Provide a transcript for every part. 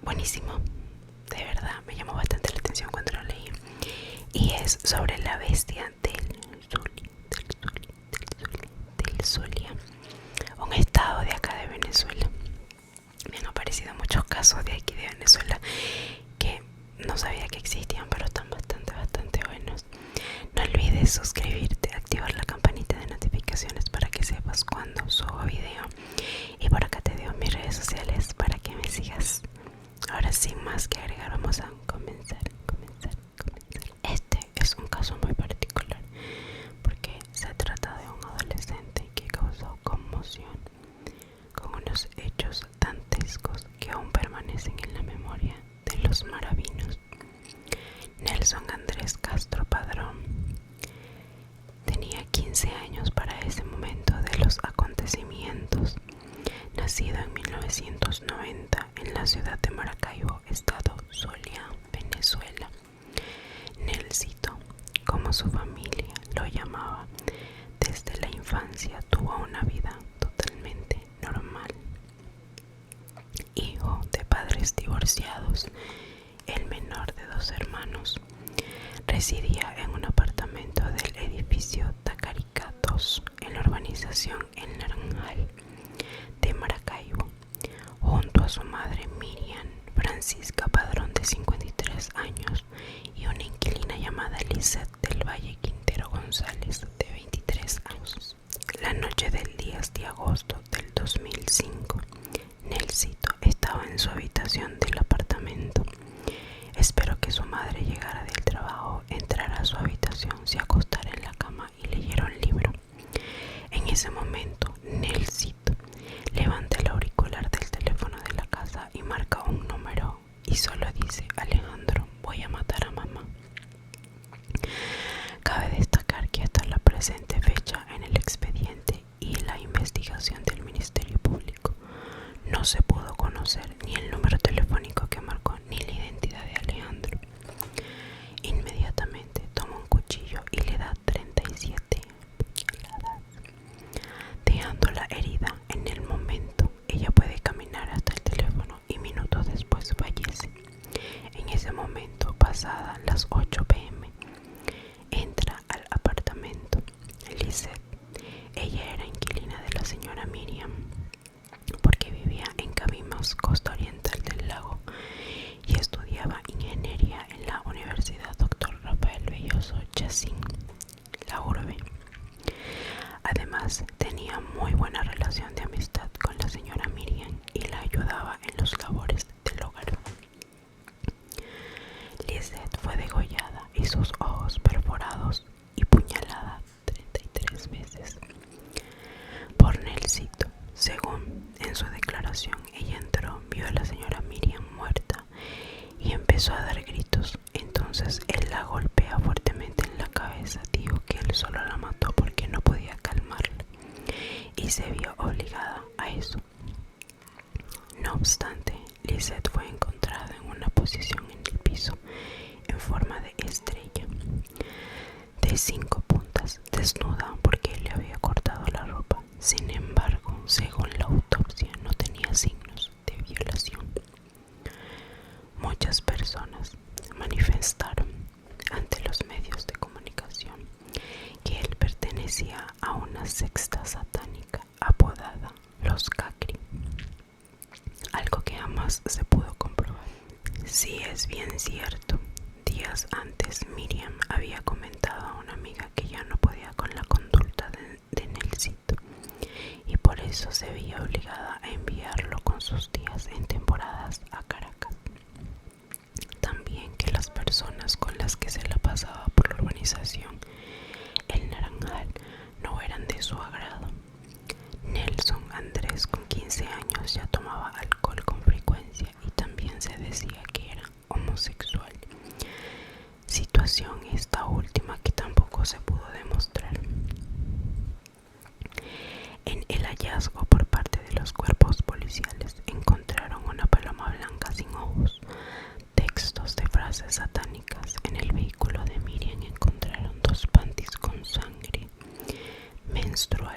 buenísimo, de verdad me llamó bastante la atención cuando lo leí. Y es sobre la bestia del Zulia, un estado de acá de Venezuela. Me han aparecido muchos casos de aquí de Venezuela que no sabía que existían, pero están bastante buenos. No olvides suscribirte, activar la campanita de notificaciones para que sepas cuando subo video. Y por acá te dejo mis redes sociales para que me sigas. Ahora sin más que agregar, vamos a comenzar. Este es un caso muy particular porque se trata de un adolescente que causó conmoción con unos hechos dantescos que aún permanecen en la memoria de los maravinos. Nelson Andrés Castro Padrón tenía 15 años para ese momento de los acontecimientos. Nacido en 1990 en la ciudad de Maracaibo, estado Zulia, Venezuela. Nelsito, como su familia lo llamaba, desde la infancia tuvo una vida totalmente normal. Hijo de padres divorciados, el menor de 2 hermanos, residía en un apartamento del edificio Tacarica 2 en la urbanización El Naranjal de Maracaibo, junto a su madre Miriam Francisca Padrón, de 53 años, y una inquilina llamada Lizeth del Valle Quintero González, de 23 años. La noche del 10 de agosto del 2005, Nelsito estaba en su habitación del apartamento. Esperó que su madre llegara del trabajo, entrara a su habitación, se acostara en la cama y leyera un libro. En ese momento, Nelsito levanta el auricular del teléfono de la casa y marca un número y solo dice: Alejandro, voy a matar a mamá. Cabe destacar que hasta la presente fecha, en el expediente y la investigación del Ministerio Público, no se pudo conocer ni el número telefónico que marcó ni la identidad de Alejandro. Inmediatamente toma un cuchillo y le da 37 puñaladas, dejando la herida. En el momento ella puede caminar hasta el teléfono y minutos después fallece. En ese momento, pasada las 8 p.m, entra al apartamento Lizeth. Ella era inquilina de la señora Miriam porque vivía en Cabimas, costa oriental del lago, y estudiaba ingeniería en la Universidad Dr. Rafael Belloso Chacín, la urbe. Además, tenía muy buena relación de amistad con la señora Miriam y la ayudaba en los labores del hogar. Lizeth fue degollada y sus ojos perforados y puñalada 33 veces por Nelsito. Según en su declaración, ella entró, vio a la señora Miriam muerta y empezó a dar gritos. Entonces él la golpea fuertemente en la cabeza. Dijo que él solo la mató porque no podía calmarla y se vio obligada a eso. No obstante, Lizeth fue encontrada en una posición en el piso en forma de estrella de 5 puntas, desnuda porque él le había cortado la ropa. Sin embargo, según la autopsia, no tenía signos de violación. Muchas personas manifestaron ante los medios de comunicación que él pertenecía a una secta satánica apodada Los Cacri, algo que jamás se pudo comprobar. Sí, es bien cierto. Días antes, Miriam había comentado a una amiga que ya no podía con la conducta de Nelsito y por eso se veía obligada a enviarlo con sus tías en temporadas a Caracas. También que las personas con las que se la pasaba por la urbanización El Naranjal no eran de su agrado. Nelson Andrés, con 15 años, ya tomaba alcohol con frecuencia y también se decía que era homosexual. Situación esta última que tampoco se pudo demostrar. En el hallazgo por parte de los cuerpos policiales encontraron una paloma blanca sin ojos, textos de frases satánicas. En el vehículo de Miriam encontraron 2 panties con sangre menstrual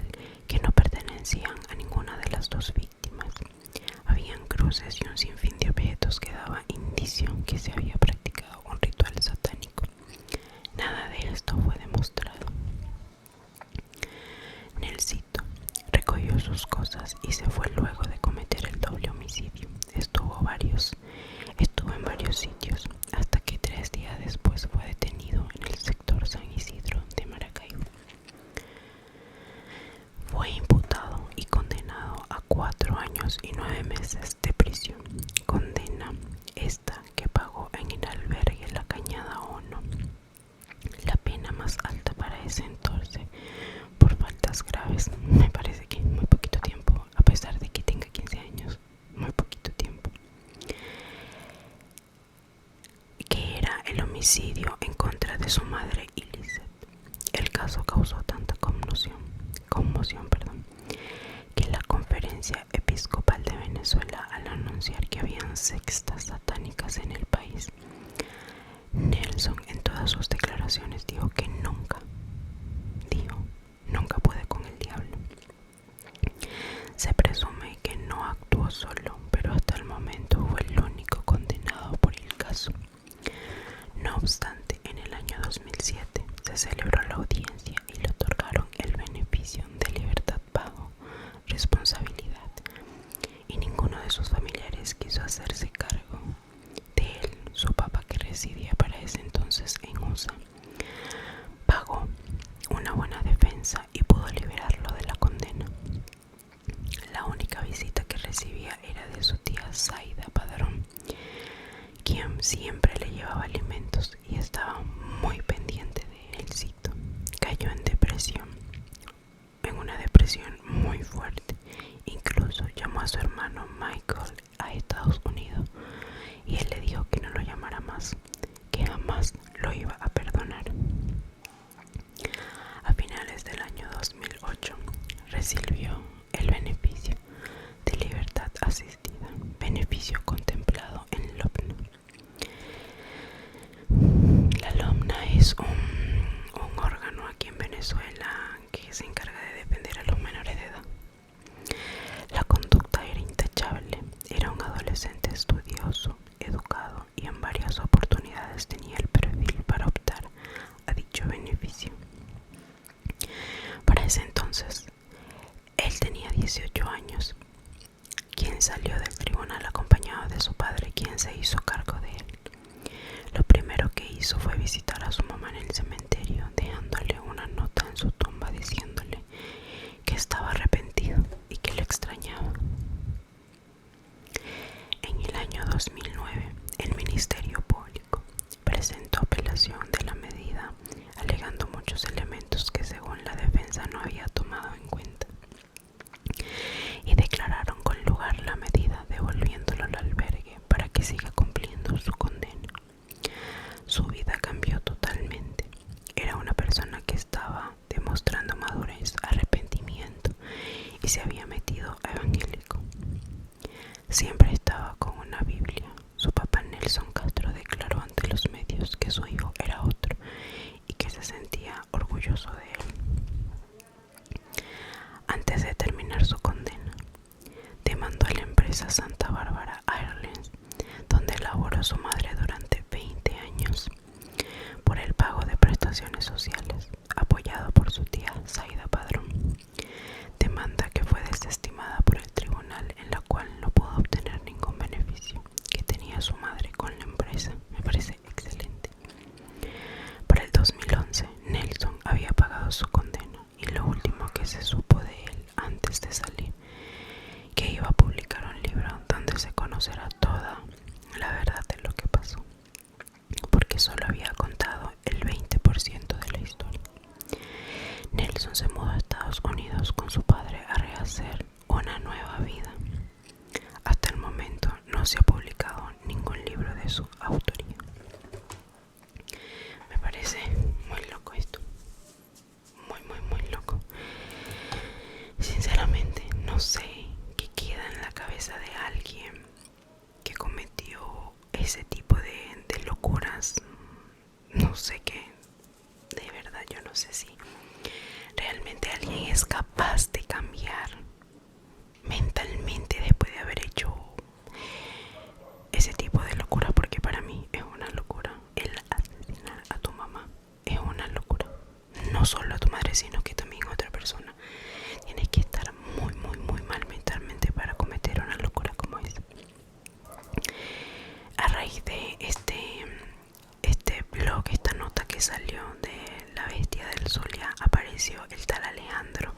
años y 9 meses de prisión, condena esta que pagó en el albergue La Cañada 1, la pena más alta para ese entonces por faltas graves. Me parece que muy poquito tiempo, a pesar de que tenga 15 años, muy poquito tiempo. Que era el homicidio en contra de su madre Illicet. El caso causó tanta conmoción, que la Conferencia Episcopal de Venezuela, al anunciar que habían sectas satánicas en el país, Nelson en todas sus declaraciones dijo que nunca pude con el diablo. Se presume que no actuó solo, pero hasta el momento fue el único condenado por el caso. No obstante, en el año 2007 se celebró la audiencia y le otorgaron el beneficio de libertad bajo responsabilidad, y ninguno de sus familiares quiso hacerse cargo de él. Su papá, que residía para ese entonces en USA, pagó una buena defensa y pudo liberarlo de la condena. La única visita que recibía era de su tía Zaida Padrón, quien siempre le llevaba alimentos y estaba muy pendiente de élcito. Cayó en una depresión muy fuerte. Incluso llamó a su hermano Michael a Estados Unidos y él le dijo que no lo llamara más, que jamás lo iba a perdonar. A finales del año 2008 recibió el beneficio de libertad asistida, beneficio contemplado en LOMNA. La LOMNA es un órgano aquí en Venezuela que se encarga de defender a los menores de edad. La conducta era intachable, era un adolescente estudioso, educado y en varias oportunidades tenía el perfil para optar a dicho beneficio. Para ese entonces, él tenía 18 años, quien salió del tribunal acompañado de su padre, quien se hizo cargo de él. Lo primero que hizo fue visitar a su mamá en el cementerio, dejándole una nota en su tumba diciéndole que estaba arrepentido y que le extrañaba. En el año 2009, el Ministerio Público presentó apelación de la medida, alegando muchos elementos que según la defensa no había tomado en cuenta, y declararon con lugar la medida, devolviéndolo al albergue para que siga cumpliendo su condena. Su vida cambió totalmente. Era una persona que estaba demostrando madurez, arrepentimiento y se había metido a evangélico. Siempre estaba con una Biblia. Su papá Nelson Castro declaró ante los medios que su hijo era otro y que se sentía orgulloso de él. Antes de terminar su condena, demandó a la empresa Santa Bárbara Airlines, donde laboró su madre durante 20 años, por el pago de prestaciones sociales, apoyado por su tía Zaida Padrón. Demanda que fue desestimada por el tribunal, en la cual no pudo obtener ningún beneficio que tenía su madre con la empresa. Me parece excelente. Para el 2011, Nelson había pagado su condena y lo último que se supo de él antes de salir, que iba a publicar un libro donde se conocerá toda la verdad de lo que pasó, porque solo había contado el 20% de la historia. Nelson se mudó a Estados Unidos con su padre a rehacer una nueva vida. Hasta el momento no se ha publicado ningún libro de su autoría. Me parece muy loco esto, muy loco. Sinceramente no sé qué queda en la cabeza de alguien que cometió ese tipo de locuras. No sé qué, de verdad yo no sé si realmente alguien es capaz de cambiar mentalmente después de haber hecho ese tipo de locura, porque para mí es una locura. El asesinar a tu mamá es una locura, no solo a tu madre sino que también a otra persona. Tienes que estar muy mal mentalmente para cometer una locura como esa. A raíz de este blog, esta nota que salió de La Bestia del Zulia, apareció el tal Alejandro,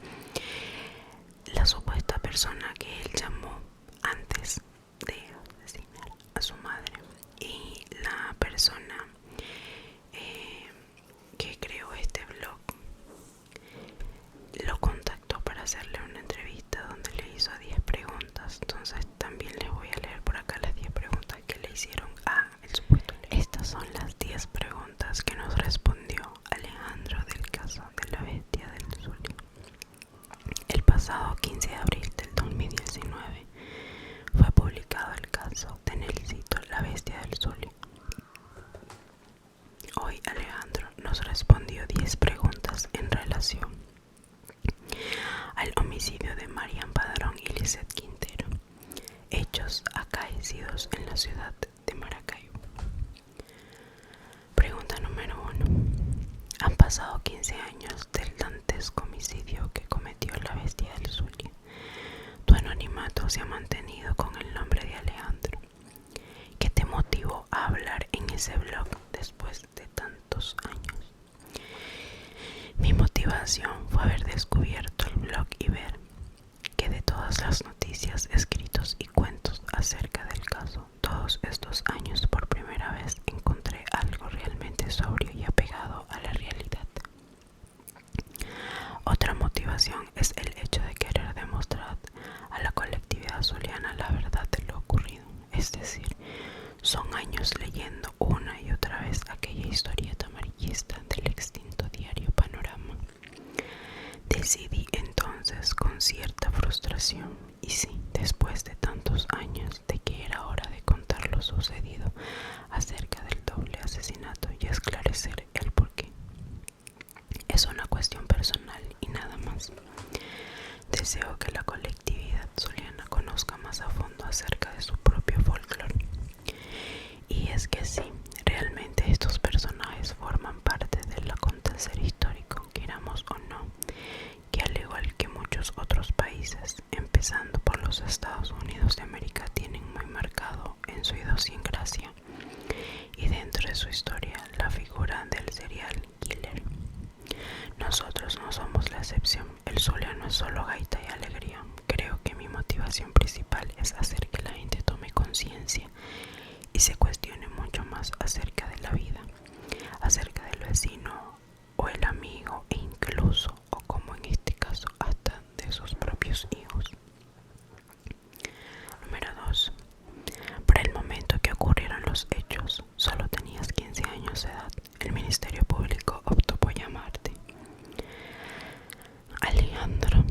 entonces también les voy a leer por acá las 10 preguntas que le hicieron a el supuesto Leo. Estas son las 10 preguntas que nos respondió Alejandro del caso de la bestia del Zulia. El pasado 15 de abril del 2019 fue publicado el caso de Nelsito, la bestia del Zulia. Hoy Alejandro nos respondió 10 preguntas en relación al homicidio de Marian Padrón y Lisette Quintero, hechos acaecidos en la ciudad de Maracaibo. Pregunta número 1. Han pasado 15 años del dantesco homicidio que cometió la bestia del Zulia. Tu anonimato se ha mantenido con el nombre de Alejandro. ¿Qué te motivó a hablar en ese blog después de tantos años? Mi motivación fue haber descubierto el blog y ver que de todas las noticias, escritos y cuentos acerca del caso, todos estos años por primera vez encontré algo realmente sobrio y apegado a la realidad. Otra motivación es el hecho de querer demostrar a la colectividad zuliana la verdad de lo ocurrido, es decir, son años leyendo una y otra vez aquella historieta amarillista del extinto diario Panorama. Decidí entonces con cierta frustración, y sí, después de tantos años, de que era hora de contar lo sucedido acerca del doble asesinato y esclarecer el porqué. Es una cuestión personal y nada más. Deseo que la colectividad zuliana conozca más a fondo acerca de su propio folclore. Y es que sí, realmente estos personajes forman parte del acontecer histórico, queramos o no, que al igual que muchos otros países, empezando por los Estados Unidos de América, tienen muy marcado en su idiosincrasia y dentro de su historia la figura del serial killer. Nosotros no somos la excepción. El zuliano es solo gaita y alegría. Creo que mi motivación principal es hacer que la gente tome conciencia y se cuestione mucho más acerca de la vida, acerca del vecino o el amigo, e incluso, o como en este caso, hasta de sus propios hijos. Número 2. Para el momento que ocurrieron los hechos, solo tenías 15 años de edad. El Ministerio Público optó por llamarte. Alejandro,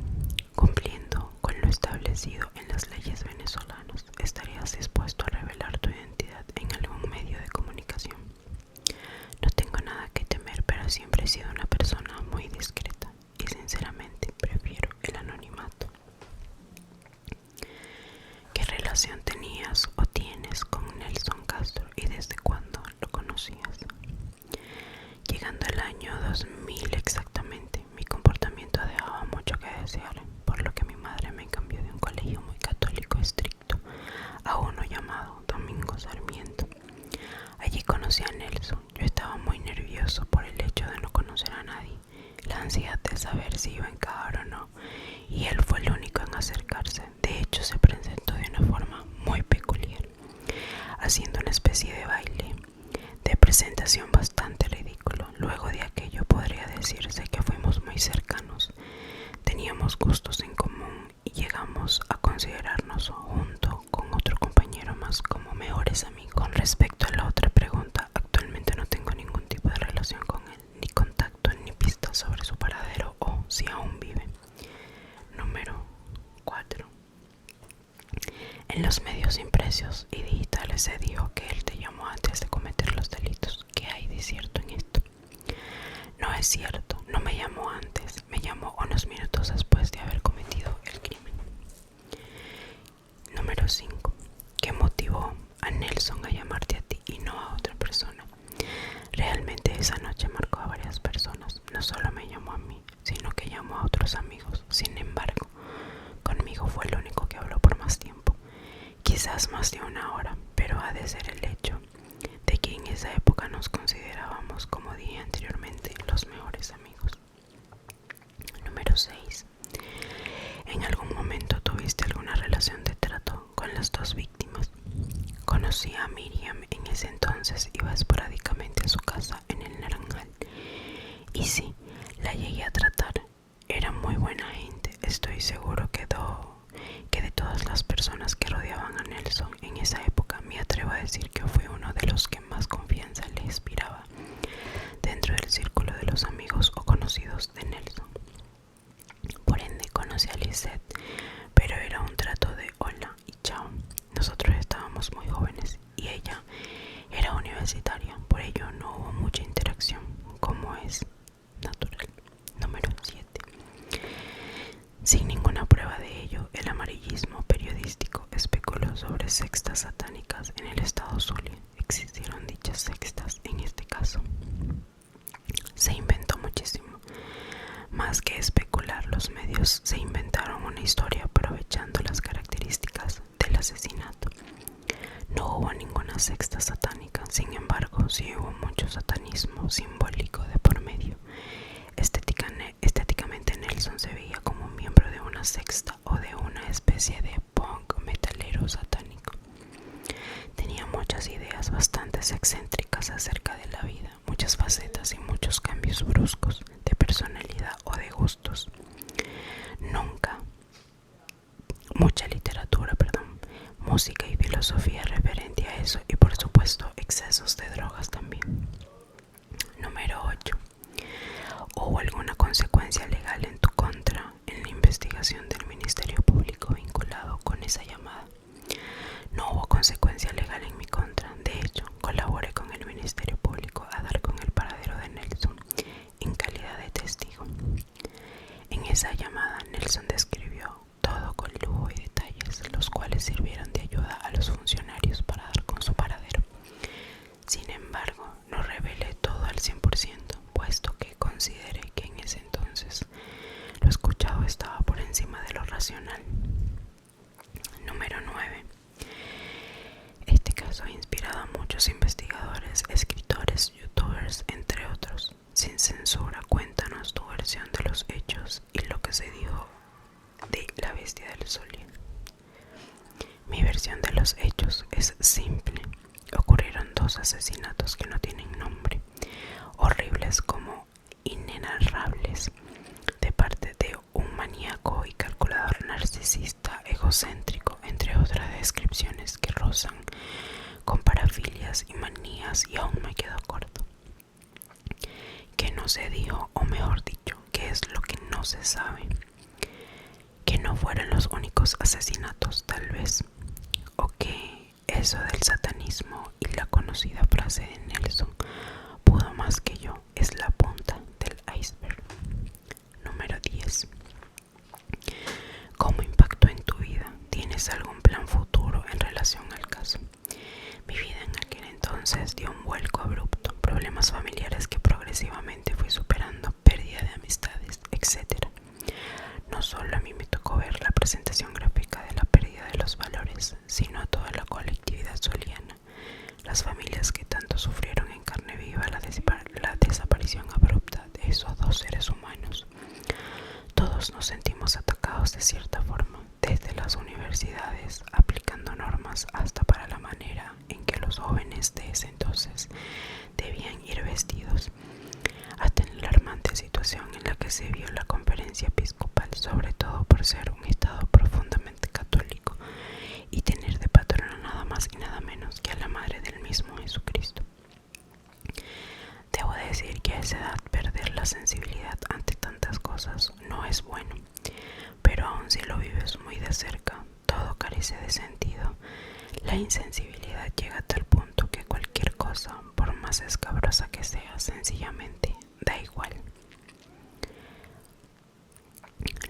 cumpliendo con lo establecido en las leyes venezolanas, ¿estarías dispuesto a revelar tu identidad en algún medio de comunicación? No tengo nada que temer, pero siempre he sido una persona muy discreta y sinceramente prefiero el anonimato. ¿Qué relación tenías o tienes con Nelson Castro y desde cuándo lo conocías? Llegando al año 2000 exactamente, mi comportamiento dejaba mucho que desear, por lo que mi madre me cambió de un colegio muy católico estricto a uno llamado Domingo Sarmiento. Allí conocí a Nelson. Yo estaba muy nervioso por el hecho de no conocer a nadie, la ansiedad de saber si iba a encajar o no, y él fue el único en acercarse. De hecho, se presentó de una forma muy peculiar, haciendo una especie de baile de presentación bastante ridículo. Luego de aquello podría decirse que fuimos muy cercanos, teníamos gustos en común y llegamos a considerarnos junto con otro compañero más como mejores amigos. Con respecto a la otra pregunta, actualmente no tengo ningún tipo de relación con él, ni contacto ni pistas sobre su paradero o si aún vive. Número 4. En los medios impresos y digitales se dijo que él te llamó antes de cometer los delitos. ¿Qué hay de cierto en esto? No es cierto, no me llamó antes, me llamó unos minutos después de haber cometido el crimen. Número 5. ¿Qué motivó a Nelson a llamarte a ti y no a otra persona? Realmente esa noche marcó a varias personas, no solo me llamó a mí, sino que llamó a otros amigos. Sin embargo, conmigo fue el único que habló por más tiempo, quizás más de una hora, pero ha de ser el hecho de que en esa época nos considerábamos, como dije anteriormente, los mejores amigos. Número 6. ¿En algún momento tuviste alguna relación de trato con las dos víctimas? Conocí a Miriam en ese entonces, iba esporádicamente a su casa en el Naranjal. Y sí, la llegué a tratar. Era muy buena gente. Estoy seguro que de todas las personas que sectas satánicas en el estado Zulia. Existieron dichas sectas en este caso. Se inventó muchísimo. Más que especular, los medios se inventaron una historia aprovechando las características del asesinato. No hubo ninguna secta satánica, sin embargo, sí hubo mucho satanismo simbólico de por medio. Estéticamente Nelson se veía como un miembro de una secta o de una especie de punk metalero satánico. Tenía muchas ideas bastante excéntricas acerca de la vida, muchas facetas y muchos cambios bruscos de personalidad o de gustos. Mucha literatura, música y filosofía referente a eso, y por supuesto excesos de drogas también. Número 8. ¿Hubo alguna consecuencia legal en tu contra en la investigación del Ministerio Público vinculado con esa llamada? No hubo consecuencia legal en mi contra. De hecho, colaboré con el Ministerio Público a dar con el paradero de Nelson en calidad de testigo. En esa llamada, Nelson describió todo con lujo y detalles, los cuales sirvieron de ayuda a los funcionarios para dar con su paradero. Sin embargo, no revelé todo al 100%, puesto que consideré que en ese entonces lo escuchado estaba por encima de lo racional. Número 9. Este caso ha inspirado a muchos investigadores, escritores, youtubers, entre otros. Sin censura, cuéntanos tu versión de los hechos y lo que se dijo de la bestia del Zulia. Mi versión de los hechos es simple. Ocurrieron dos asesinatos que no tienen nombre, horribles como inenarrables, de parte de un maníaco y calculador narcisista egocéntrico, entre otras descripciones que rozan con parafilias y manías, y aún me quedo corto. Que no se dijo, o mejor dicho, que es lo que no se sabe. Que no fueron los únicos asesinatos, tal vez, o que eso del satanismo y la conocida frase de Nelson, pudo más que yo, es la punta del iceberg. Número 10. ¿Cómo impactó en tu vida? ¿Tienes algún plan futuro en relación al caso? Mi vida en aquel entonces dio un vuelco abrupto, problemas familiares que progresivamente fui superando, pérdida de amistades, etc. No solo a mí me tocó ver la presentación gráfica de la pérdida de los valores, sino a toda la colectividad zuliana, las familias que tanto sufrieron en carne viva la desaparición abrupta de esos dos seres humanos. Todos nos sentimos atacados de cierta forma, desde las universidades, aplicando normas, hasta para la manera en que los jóvenes de ese entonces debían ir vestidos, hasta en la alarmante situación en la que se vio la conferencia episcopal, sobre todo por ser un estado profundamente católico y tener de patrona nada más y nada menos que a la madre del mismo Jesucristo. Debo decir que a esa edad perder la sensibilidad ante tantas cosas no es bueno, pero aun si lo vives muy de cerca, todo carece de sentido. La insensibilidad llega a tal punto que cualquier cosa, por más escabrosa que sea, sencillamente da igual.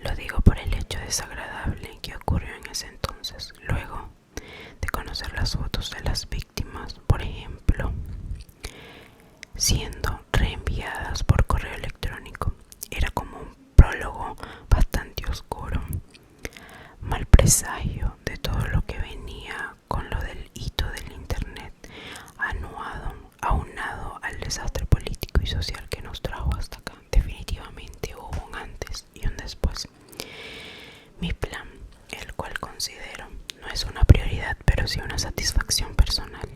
Lo digo por el hecho desagradable que ocurrió en ese entonces, luego de conocer las fotos de las víctimas, por ejemplo, siendo reenviadas por correo electrónico. Era como un prólogo bastante oscuro, mal presagio de todo lo que venía con lo del hito del internet, aunado al desastre político y social que nos trajo hasta acá. Definitivamente hubo un antes y un después. Mi plan, el cual considero no es una prioridad, pero sí una satisfacción personal,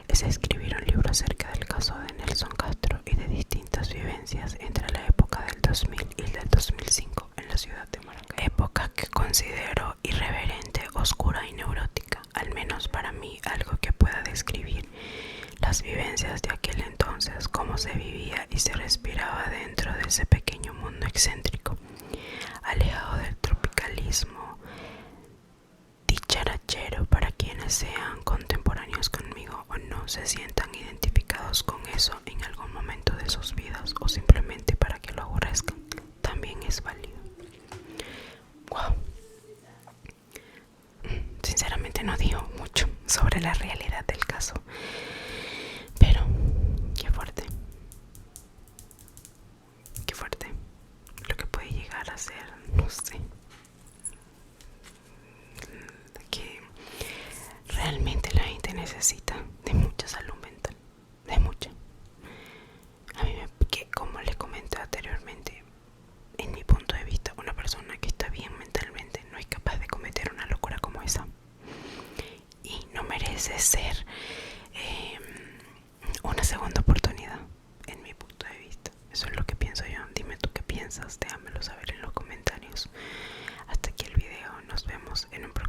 es escribir un libro acerca del caso de Nelson Castro y de distintas vivencias entre la época del 2000 y del 2005 en la ciudad de Maracay. Época que considero irreverente, oscura y neurótica, al menos para mí, algo que pueda describir las vivencias de aquel entonces, cómo se vivía y se respiraba dentro de ese pequeño mundo excéntrico, alejado del tropicalismo dicharachero. Para quienes sean contemporáneos conmigo o no se sientan identificados con eso en algún momento de sus vidas, o simplemente para que lo aborrezcan, también es válido. Wow. Sinceramente que no dijo mucho sobre la realidad del caso. Pero qué fuerte lo que puede llegar a ser, no sé, que realmente la gente necesita de mucha salud mental, de mucha. A mí que como les comenté anteriormente, en mi punto de vista, una persona que está bien mentalmente no es capaz de cometer una locura como esa y no merece ser una segunda oportunidad, en mi punto de vista. Eso es lo que pienso yo. Dime tú qué piensas, déjamelo saber en los comentarios. Hasta aquí el video, nos vemos en un próximo